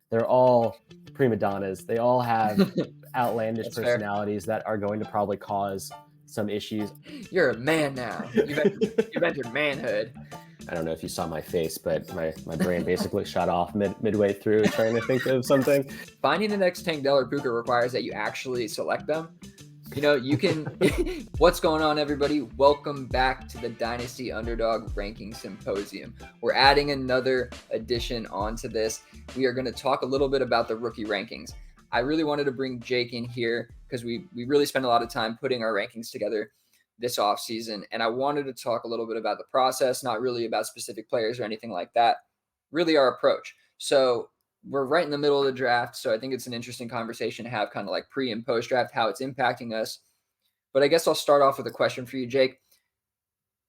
They're all prima donnas. They all have outlandish That's fair. personalities that are going to probably cause some issues. You're a man now. You've entered manhood. I don't know if you saw my face, but my brain basically shut off midway through trying to think of something. Finding the next Tank Dell or Puka requires that you actually select them. You know, you can. What's going on, everybody? Welcome back to the Dynasty Underdog Ranking Symposium. We're adding another edition onto this. We are going to talk a little bit about the rookie rankings. I really wanted to bring Jake in here because we really spent a lot of time putting our rankings together this offseason. And I wanted to talk a little bit about the process, not really about specific players or anything like that, really our approach. So we're right in the middle of the draft, so I think it's an interesting conversation to have, kind of like pre and post draft, how it's impacting us. But I guess I'll start off with a question for you, Jake.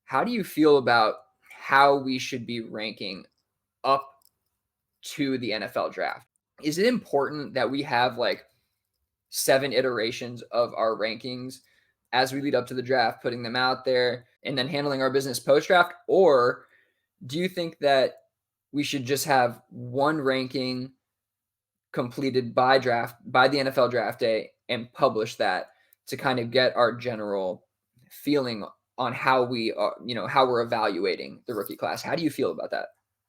How do you feel about how we should be ranking up to the NFL draft? Is it important that we have like 7 iterations of our rankings as we lead up to the draft, putting them out there and then handling our business post draft? Or do you think that we should just have one ranking completed by the NFL draft day and publish that to kind of get our general feeling on how we are, how we're evaluating the rookie class? How do you feel about that?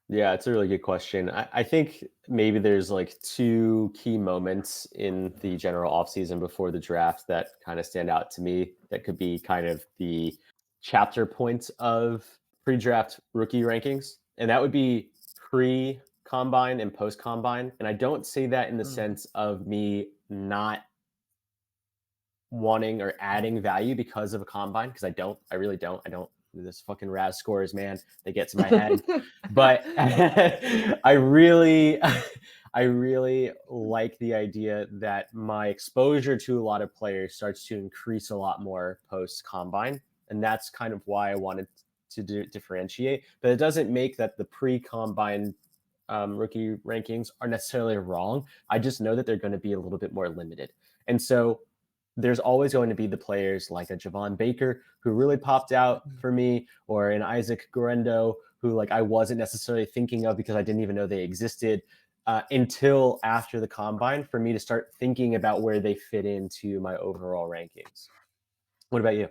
Yeah, it's a really good question. I think maybe there's like 2 key moments in the general offseason before the draft that kind of stand out to me that could be kind of the chapter points of pre-draft rookie rankings. And that would be pre-combine and post-combine. And I don't say that in the sense of me not wanting or adding value because of a combine, because I really don't. This fucking RAS scores, man, they get to my head. But I really like the idea that my exposure to a lot of players starts to increase a lot more post combine, and that's kind of why I wanted to differentiate. But it doesn't make that the pre-combine rookie rankings are necessarily wrong. I just know that they're going to be a little bit more limited, and so there's always going to be the players like a Javon Baker who really popped out for me, or an Isaac Guerendo who like I wasn't necessarily thinking of because I didn't even know they existed until after the combine for me to start thinking about where they fit into my overall rankings. What about you?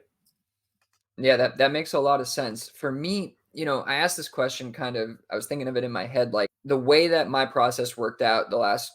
Yeah, that makes a lot of sense. For me, I asked this question I was thinking of it in my head, like the way that my process worked out the last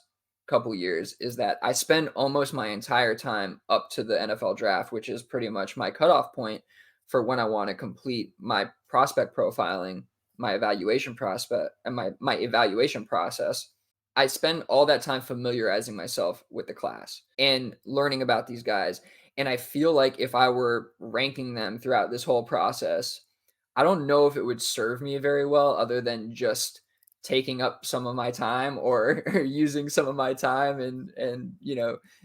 couple years is that I spend almost my entire time up to the NFL draft, which is pretty much my cutoff point for when I want to complete my prospect profiling, my evaluation prospect and my evaluation process. I spend all that time familiarizing myself with the class and learning about these guys. And I feel like if I were ranking them throughout this whole process, I don't know if it would serve me very well other than just taking up some of my time or using some of my time and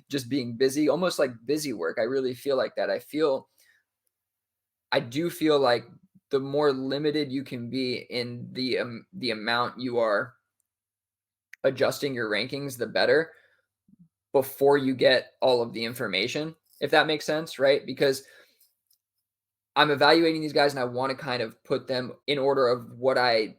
just being busy, almost like busy work. I really feel like that. I do feel like the more limited you can be in the amount you are adjusting your rankings, the better, before you get all of the information, if that makes sense, right? Because I'm evaluating these guys and I want to kind of put them in order of what I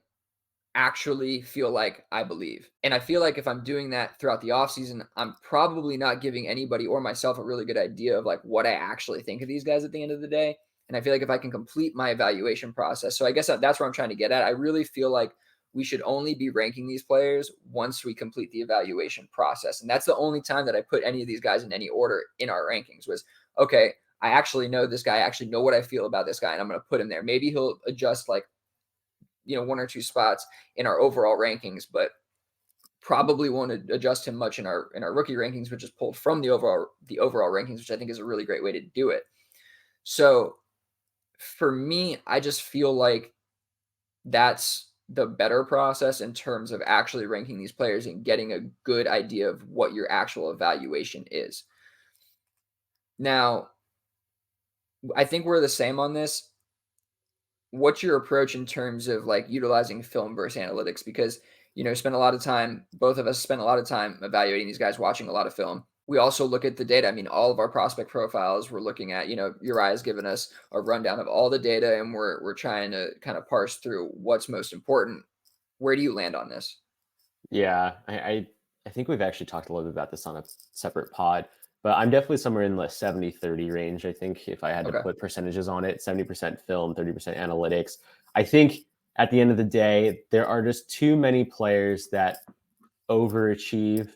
actually feel like I believe. And I feel like if I'm doing that throughout the offseason, I'm probably not giving anybody or myself a really good idea of like what I actually think of these guys at the end of the day. And I feel like if I can complete my evaluation process, so I guess that's where I'm trying to get at. I really feel like we should only be ranking these players once we complete the evaluation process. And that's the only time that I put any of these guys in any order in our rankings was, okay, I actually know this guy. I actually know what I feel about this guy, and I'm going to put him there. Maybe he'll adjust like, 1 or 2 spots in our overall rankings, but probably won't adjust him much in our rookie rankings, which is pulled from the overall rankings, which I think is a really great way to do it. So for me, I just feel like that's the better process in terms of actually ranking these players and getting a good idea of what your actual evaluation is. Now, I think we're the same on this. What's your approach in terms of like utilizing film versus analytics? Because, both of us spend a lot of time evaluating these guys, watching a lot of film. We also look at the data. I mean, all of our prospect profiles we're looking at, Uriah's given us a rundown of all the data and we're trying to kind of parse through what's most important. Where do you land on this? Yeah, I I think we've actually talked a little bit about this on a separate pod, but I'm definitely somewhere in the 70-30 range. I think if I had to Okay. put percentages on it, 70% film, 30% analytics. I think at the end of the day, there are just too many players that overachieve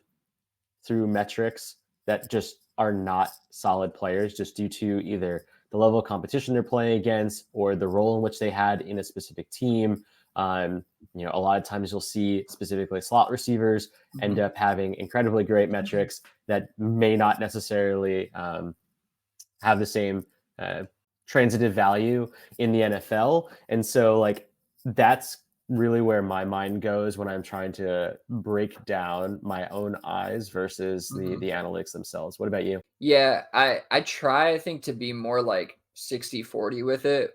through metrics that just are not solid players just due to either the level of competition they're playing against or the role in which they had in a specific team. Um, a lot of times you'll see specifically slot receivers end Mhm. up having incredibly great metrics that may not necessarily have the same uh, transitive value in the NFL. And so, like, that's really where my mind goes when I'm trying to break down my own eyes versus the Mhm. analytics themselves. What about you? Yeah, I try, I think, to be more like 60-40 with it.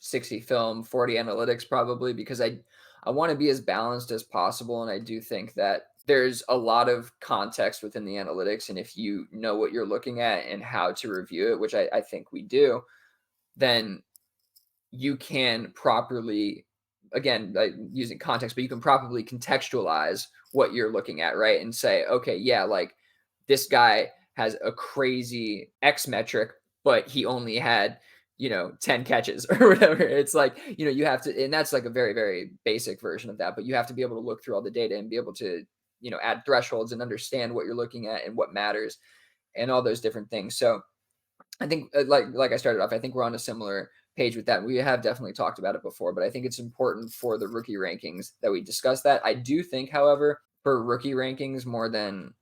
60 film, 40 analytics probably, because I want to be as balanced as possible, and I do think that there's a lot of context within the analytics, and if you know what you're looking at and how to review it, which I think we do, then you can properly, again, like using context, but you can properly contextualize what you're looking at, right? And say, okay, yeah, like this guy has a crazy X metric, but he only had, 10 catches or whatever. It's like, you have to, and that's like a very, very basic version of that, but you have to be able to look through all the data and be able to, add thresholds and understand what you're looking at and what matters and all those different things. So, I think, like I started off, I think we're on a similar page with that. We have definitely talked about it before, but I think it's important for the rookie rankings that we discuss that. I do think, however, for rookie rankings more than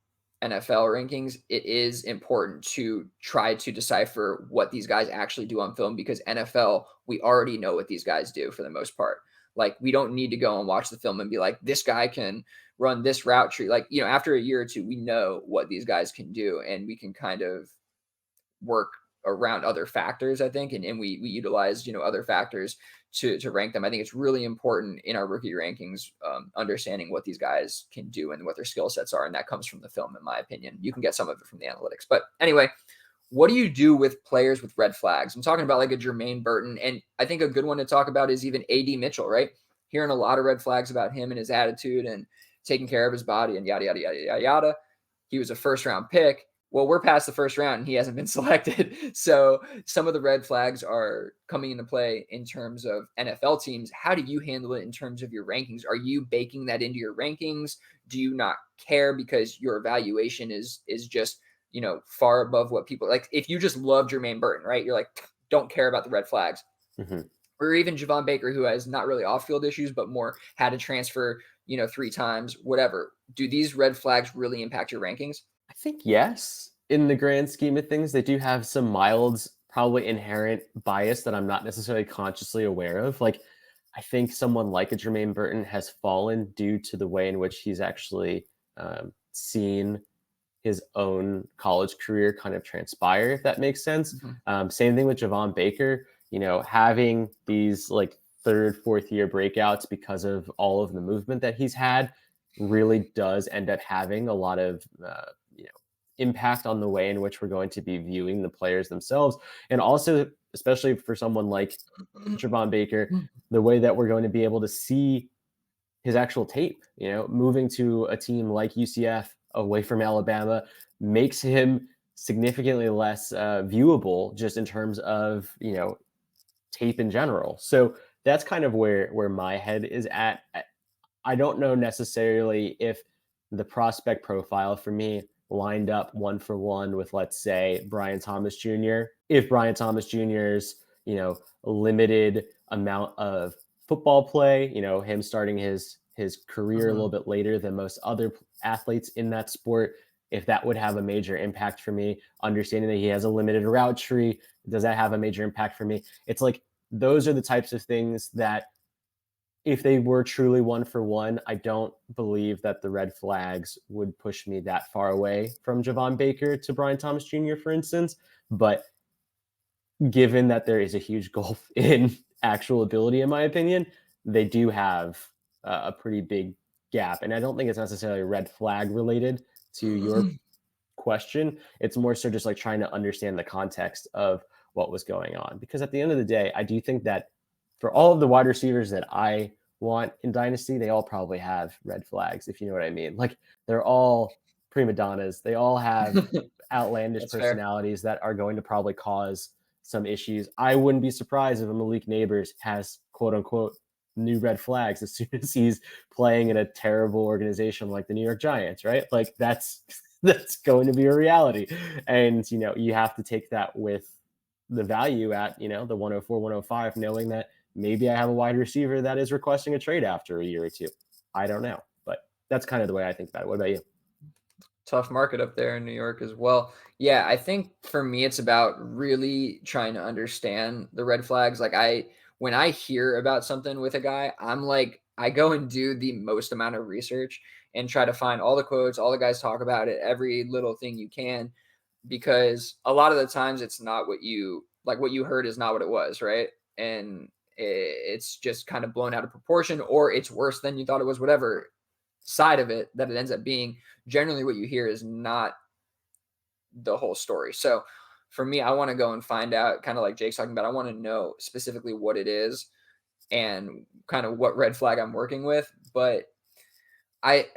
NFL rankings, it is important to try to decipher what these guys actually do on film, because NFL, we already know what these guys do for the most part. Like, we don't need to go and watch the film and be like, this guy can run this route tree. Like, after a year or two, we know what these guys can do, and we can kind of work around other factors, I think, and we utilize, other factors to rank them. I think it's really important in our rookie rankings, understanding what these guys can do and what their skill sets are, and that comes from the film, in my opinion. You can get some of it from the analytics, but anyway, what do you do with players with red flags? I'm talking about like a Jermaine Burton, and I think a good one to talk about is even AD Mitchell, right? Hearing a lot of red flags about him and his attitude and taking care of his body and yada yada yada yada yada. He was a first round pick. Well, we're past the first round and he hasn't been selected. So some of the red flags are coming into play in terms of NFL teams. How do you handle it in terms of your rankings? Are you baking that into your rankings? Do you not care because your evaluation is just, far above what people like? If you just love Jermaine Burton, right? You're like, don't care about the red flags. Mm-hmm. Or even Javon Baker, who has not really off-field issues, but more had to transfer, 3 times, whatever. Do these red flags really impact your rankings? I think yes. In the grand scheme of things, they do have some mild, probably inherent bias that I'm not necessarily consciously aware of. Like, I think someone like a Jermaine Burton has fallen due to the way in which he's actually seen his own college career kind of transpire, if that makes sense. Mhm. Same thing with Javon Baker, having these like third, fourth year breakouts because of all of the movement that he's had really does end up having a lot of, impact on the way in which we're going to be viewing the players themselves. And also, especially for someone like Javon Baker, the way that we're going to be able to see his actual tape. Moving to a team like UCF away from Alabama makes him significantly less viewable just in terms of tape in general. So that's kind of where my head is at. I don't know necessarily if the prospect profile for me lined up one for one with, let's say, Brian Thomas Jr. If Brian Thomas Jr.'s, limited amount of football play, him starting his career a little Mhm. bit later than most other athletes in that sport, if that would have a major impact for me, understanding that he has a limited route tree, does that have a major impact for me? It's like those are the types of things that if they were truly one for one, I don't believe that the red flags would push me that far away from Javon Baker to Brian Thomas Jr., for instance. But given that there is a huge gulf in actual ability, in my opinion, they do have a pretty big gap. And I don't think it's necessarily red flag related to your question. It's more so just like trying to understand the context of what was going on. Because at the end of the day, I do think that for all of the wide receivers that I want in Dynasty, they all probably have red flags, if you know what I mean. Like they're all prima donnas. They all have outlandish That's fair. personalities that are going to probably cause some issues. I wouldn't be surprised if a Malik Neighbors has quote unquote new red flags as soon as he's playing in a terrible organization like the New York Giants, right? Like that's that's going to be a reality. And you have to take that with the value at, the 104, 105, knowing that maybe I have a wide receiver that is requesting a trade after a year or two. I don't know. But that's kind of the way I think about it. What about you? Tough market up there in New York as well. Yeah, I think for me it's about really trying to understand the red flags. Like when I hear about something with a guy, I'm like I go and do the most amount of research and try to find all the quotes, all the guys talk about it, every little thing you can, because a lot of the times it's not what you heard is not what it was, right? And it's just kind of blown out of proportion, or it's worse than you thought it was, whatever side of it that it ends up being. Generally what you hear is not the whole story. So for me, I want to go and find out, kind of like Jake's talking about, I want to know specifically what it is and kind of what red flag I'm working with. But I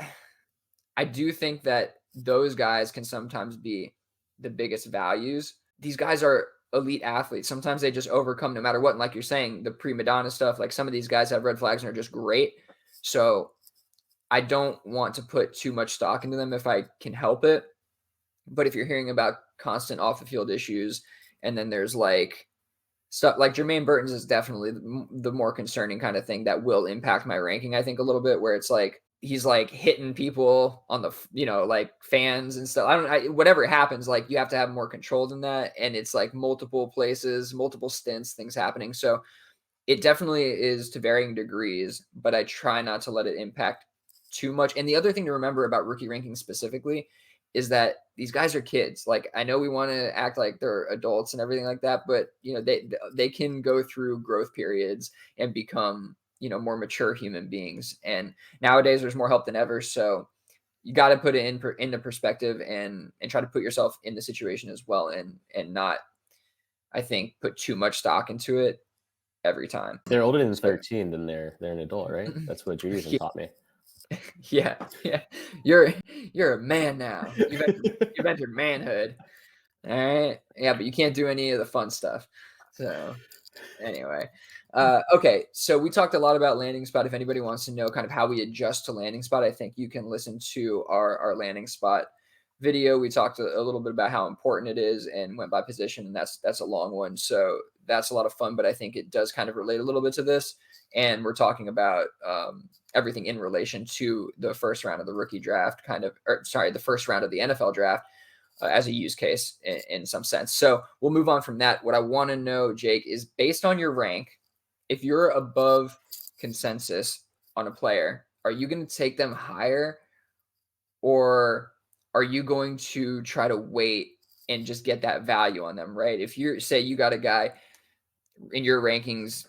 I do think that those guys can sometimes be the biggest values. These guys are elite athletes. Sometimes they just overcome no matter what. And like you're saying, the prima donna stuff, like some of these guys have red flags and are just great. So I don't want to put too much stock into them if I can help it. But if you're hearing about constant off the field issues, and then there's like stuff like Jermaine Burton's is definitely the more concerning kind of thing that will impact my ranking, I think, a little bit, where it's like he's like hitting people on the, like fans and stuff. Whatever happens, like you have to have more control than that. And it's like multiple places, multiple stints, things happening. So it definitely is to varying degrees, but I try not to let it impact too much. And the other thing to remember about rookie rankings specifically is that these guys are kids. Like I know we want to act like they're adults and everything like that, but they can go through growth periods and become, more mature human beings. And nowadays there's more help than ever. So you got to put it into perspective and try to put yourself in the situation as well, and not, I think, put too much stock into it every time. They're older than So 13, then they're an adult, right? That's what Judaism taught me. yeah, yeah. You're a man now. You've entered manhood. All right. Yeah, but you can't do any of the fun stuff. So anyway. Okay, so we talked a lot about landing spot. If anybody wants to know kind of how we adjust to landing spot, I think you can listen to our landing spot video. We talked a little bit about how important it is and went by position, and that's a long one. So that's a lot of fun, but I think it does kind of relate a little bit to this. And we're talking about everything in relation to the first round of the rookie draft, the first round of the NFL draft, as a use case in some sense. So we'll move on from that. What I want to know, Jake, is based on your rank, if you're above consensus on a player, are you going to take them higher, or are you going to try to wait and just get that value on them, right? If you say you got a guy in your rankings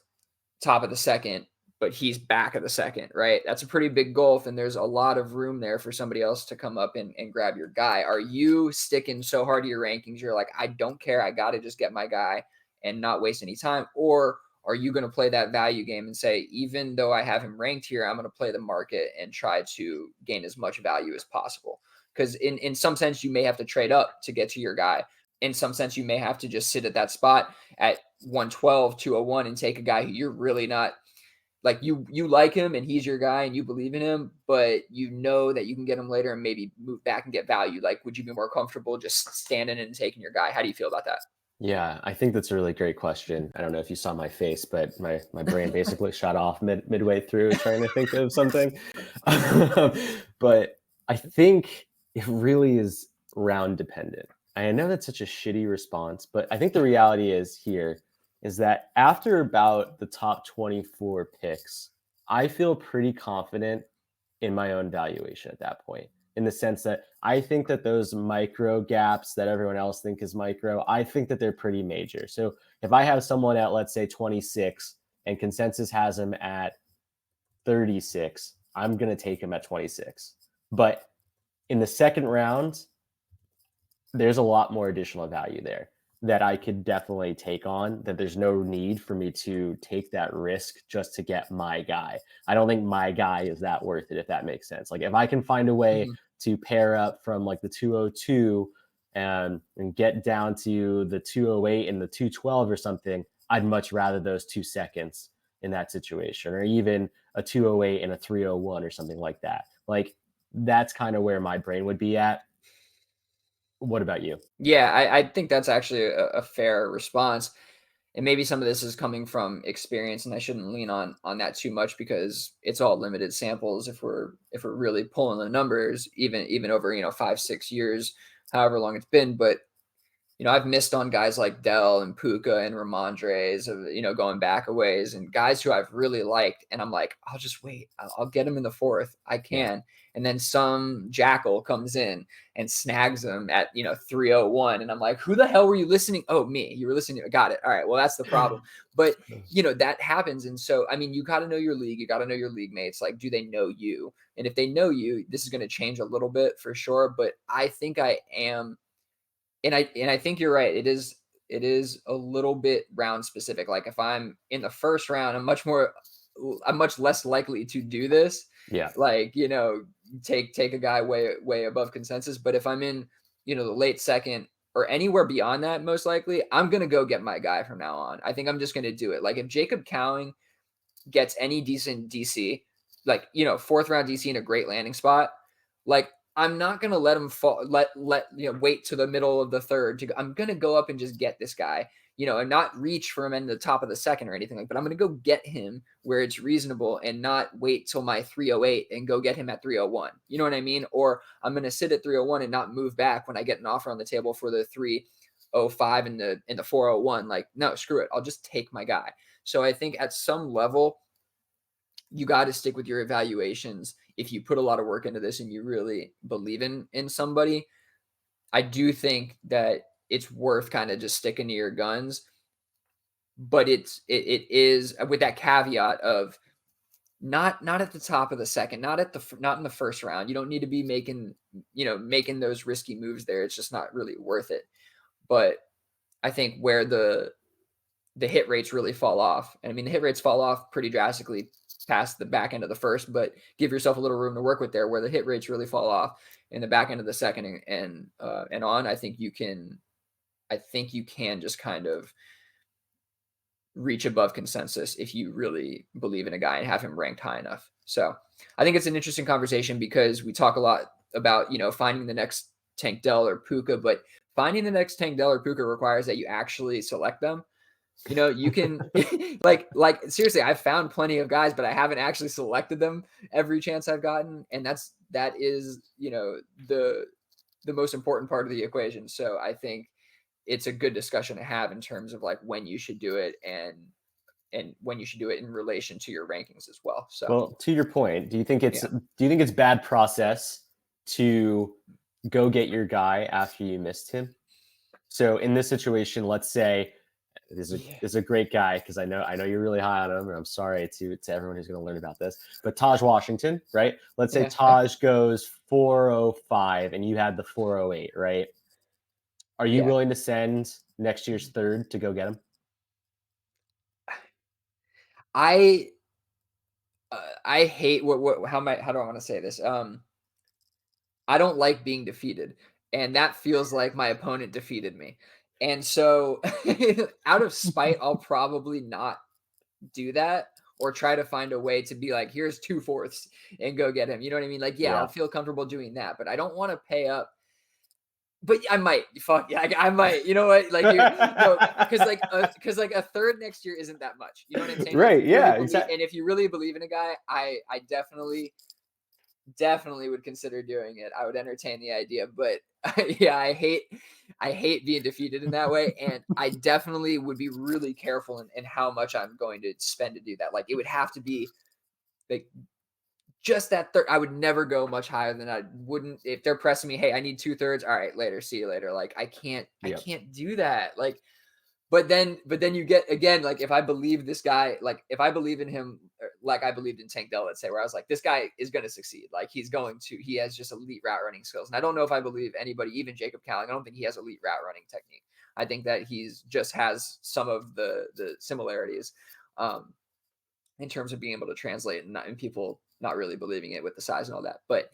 top of the second, but he's back of the second, right? That's a pretty big gulf, and there's a lot of room there for somebody else to come up and grab your guy. Are you sticking so hard to your rankings, you're like, I don't care, I got to just get my guy and not waste any time? Or are you going to play that value game and say, even though I have him ranked here, I'm going to play the market and try to gain as much value as possible? Because in some sense, you may have to trade up to get to your guy. In some sense, you may have to just sit at that spot at 112, 201 and take a guy who you're really not like, you like him and he's your guy and you believe in him, but you know that you can get him later and maybe move back and get value. Like, would you be more comfortable just standing and taking your guy? How do you feel about that? Yeah, I think that's a really great question. I don't know if you saw my face, but my brain basically shut off midway through trying to think of something. But I think it really is round dependent. I know that's such a shitty response, but I think the reality is that after about the top 24 picks, I feel pretty confident in my own valuation at that point, in the sense that I think that those micro gaps that everyone else think is micro, I think that they're pretty major. So if I have someone at, let's say, 26 and consensus has them at 36, I'm going to take him at 26. But in the second round, there's a lot more additional value there. that I could definitely take on, that there's no need for me to take that risk just to get my guy. I don't think my guy is that worth it, if that makes sense. Like if I can find a way Mhm. to pair up from like the 202 and get down to the 208 and the 212 or something, I'd much rather those 2 seconds in that situation, or even a 208 and a 301 or something like that. Like that's kind of where my brain would be at. What about you? Yeah, I think that's actually a fair response. And maybe some of this is coming from experience, and I shouldn't lean on that too much because it's all limited samples if we're really pulling the numbers, even over 5 6 years, however long it's been. But I've missed on guys like Dell and Puka and Ramondres of, going back a ways, and guys who I've really liked. And I'm like, I'll just wait. I'll get him in the fourth. I Yeah. can. And then some jackal comes in and snags them at, 301. And I'm like, who the hell were you listening? Oh, me. You were listening. Got it. All right. Well, that's the problem. But, that happens. And so, I mean, you got to know your league. You got to know your league mates. Like, do they know you? And if they know you, this is going to change a little bit for sure. But I think I am, and I think you're right. It is a little bit round specific. Like if I'm in the first round, I'm much less likely to do this. Yeah. Like, take a guy way above consensus. But if I'm in, the late second or anywhere beyond that, most likely, I'm gonna go get my guy from now on. I think I'm just gonna do it. Like if Jacob Cowing gets any decent DC, like, fourth round DC in a great landing spot, like I'm not gonna let him fall, wait to the middle of the third to go. I'm gonna go up and just get this guy, and not reach for him in the top of the second or anything like. But I'm gonna go get him where it's reasonable and not wait till my 308 and go get him at 301. You know what I mean? Or I'm gonna sit at 301 and not move back when I get an offer on the table for the 305 and the 401. Like, no, screw it. I'll just take my guy. So I think at some level, you got to stick with your evaluations. If you put a lot of work into this and you really believe in somebody, I do think that it's worth kind of just sticking to your guns. But it is with that caveat of not at the top of the second, not in the first round. You don't need to be making those risky moves there. It's just not really worth it. But I think where the hit rates really fall off. And I mean, the hit rates fall off pretty drastically past the back end of the first, but give yourself a little room to work with there. Where the hit rates really fall off in the back end of the second and on, I think you can just kind of reach above consensus if you really believe in a guy and have him ranked high enough. So I think it's an interesting conversation because we talk a lot about, finding the next Tank Dell or Puka, but finding the next Tank Dell or Puka requires that you actually select them. You can like seriously, I've found plenty of guys, but I haven't actually selected them every chance I've gotten. And that is, the most important part of the equation. So I think it's a good discussion to have in terms of like when you should do it and when you should do it in relation to your rankings as well. So Well, to your point, yeah. do you think it's bad process to go get your guy after you missed him? So in this situation, let's say Yeah. this is a great guy because I know you're really high on him, and I'm sorry to everyone who's going to learn about this. But Taj Washington, right? Let's say Yeah. Yeah. Taj goes 405 and you had the 408, right? Are you Yeah. willing to send next year's third to go get him? I I hate how do I want to say this? I don't like being defeated, and that feels like my opponent defeated me. And so out of spite, I'll probably not do that or try to find a way to be like, here's 2/4 and go get him. You know what I mean? Like, yeah, I'll Yeah. feel comfortable doing that, but I don't want to pay up. But I might. Fuck yeah, I might. You know what? Like you no, because like a third next year isn't that much. You know what I'm saying? Right. Yeah. Exactly. If you really believe in a guy, I definitely would consider doing it. I would entertain the idea, but yeah, I hate being defeated in that way, and I definitely would be really careful in how much I'm going to spend to do that. Like it would have to be like just that third. I would never go much higher than I wouldn't if they're pressing me. Hey, I need 2/3. All right, later. See you later. Like I Yep. can't do that. Like, but then you get again, like if I believe this guy, like if I believe in him, like I believed in Tank Dell, let's say, where I was like, this guy is going to succeed. Like he has just elite route running skills. And I don't know if I believe anybody, even Jacob Cowling, I don't think he has elite route running technique. I think that he's just has some of the similarities in terms of being able to translate and people not really believing it with the size and all that. But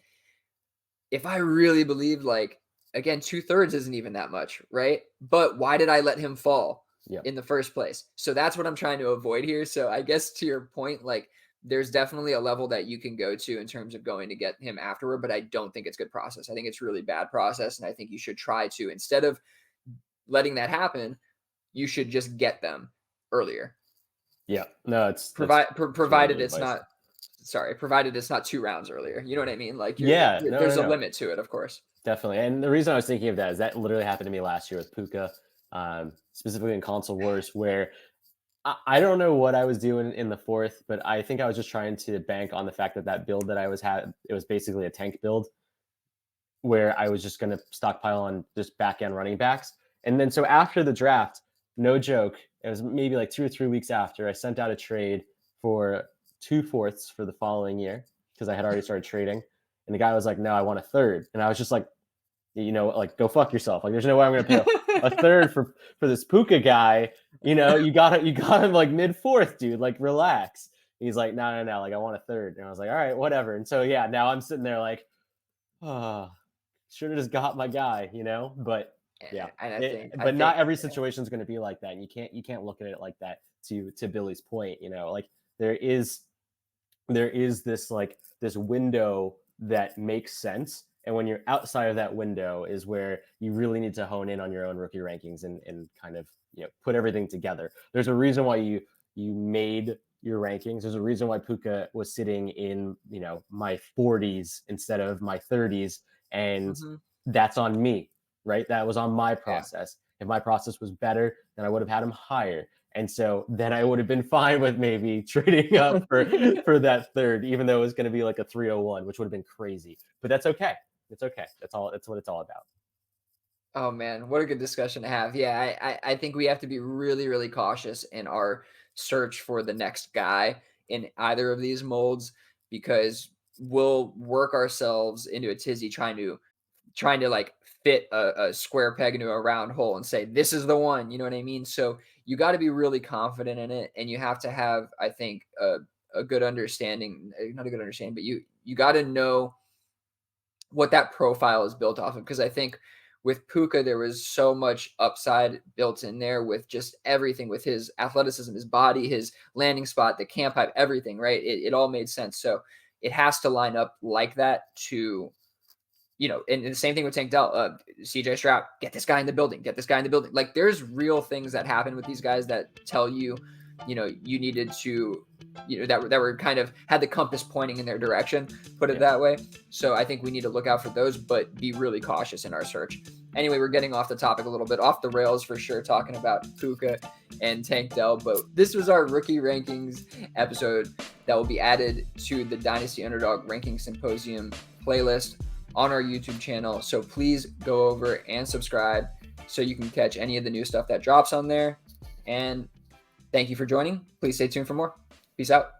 if I really believed, like, again, 2/3 isn't even that much, right? But why did I let him fall in the first place? So that's what I'm trying to avoid here. So I guess to your point, like, there's definitely a level that you can go to in terms of going to get him afterward, but I don't think it's good process. I think it's really bad process, and I think you should try to, instead of letting that happen, you should just get them earlier. Yeah, no, Provided it's not. Sorry, provided it's not 2 rounds earlier. You know what I mean? Like, there's a limit to it, of course. Definitely. And the reason I was thinking of that is that literally happened to me last year with Puka, specifically in Console Wars, where I don't know what I was doing in the 4th, but I think I was just trying to bank on the fact that build that I it was basically a tank build where I was just going to stockpile on just back end running backs. And then so after the draft, no joke, it was maybe like 2 or 3 weeks after, I sent out a trade for 2/4 for the following year because I had already started trading. And the guy was like, no, I want a third. And I was just like, like, go fuck yourself. Like, there's no way I'm going to pay a third for this Puka guy. You got him like mid-4th, dude. Like, relax. And he's like, no. Like, I want a third. And I was like, all right, whatever. And so, yeah, now I'm sitting there like, oh, should have just got my guy, But yeah, but not every situation is going to be like that. And you can't look at it like that. To Billy's point, like there is this this window that makes sense. And when you're outside of that window is where you really need to hone in on your own rookie rankings and kind of, put everything together. There's a reason why you made your rankings. There's a reason why Puka was sitting in, my 40s instead of my 30s. And that's on me, right? That was on my process. Yeah. If my process was better, then I would have had him higher. And so then I would have been fine with maybe trading up for that third, even though it was going to be like a 301, which would have been crazy. But that's okay. It's okay. That's what it's all about. Oh man, what a good discussion to have. Yeah, I think we have to be really, really cautious in our search for the next guy in either of these molds, because we'll work ourselves into a tizzy trying to like fit a square peg into a round hole and say, this is the one, you know what I mean? So you got to be really confident in it. And you have to have, I think, a good understanding, not a good understanding, but you got to know what that profile is built off of. Because I think with Puka, there was so much upside built in there with just everything, with his athleticism, his body, his landing spot, the camp hype, everything, right? It all made sense. So it has to line up like that to, and the same thing with Tank Dell, CJ Stroud, get this guy in the building, Like, there's real things that happen with these guys that tell you, you needed to, that were kind of had the compass pointing in their direction, put it that way. So I think we need to look out for those, but be really cautious in our search. Anyway, we're getting off the topic a little bit, off the rails for sure, talking about Puka and Tank Dell, but this was our rookie rankings episode that will be added to the Dynasty Underdog Ranking Symposium playlist on our YouTube channel. So please go over and subscribe so you can catch any of the new stuff that drops on there. And thank you for joining. Please stay tuned for more. Peace out.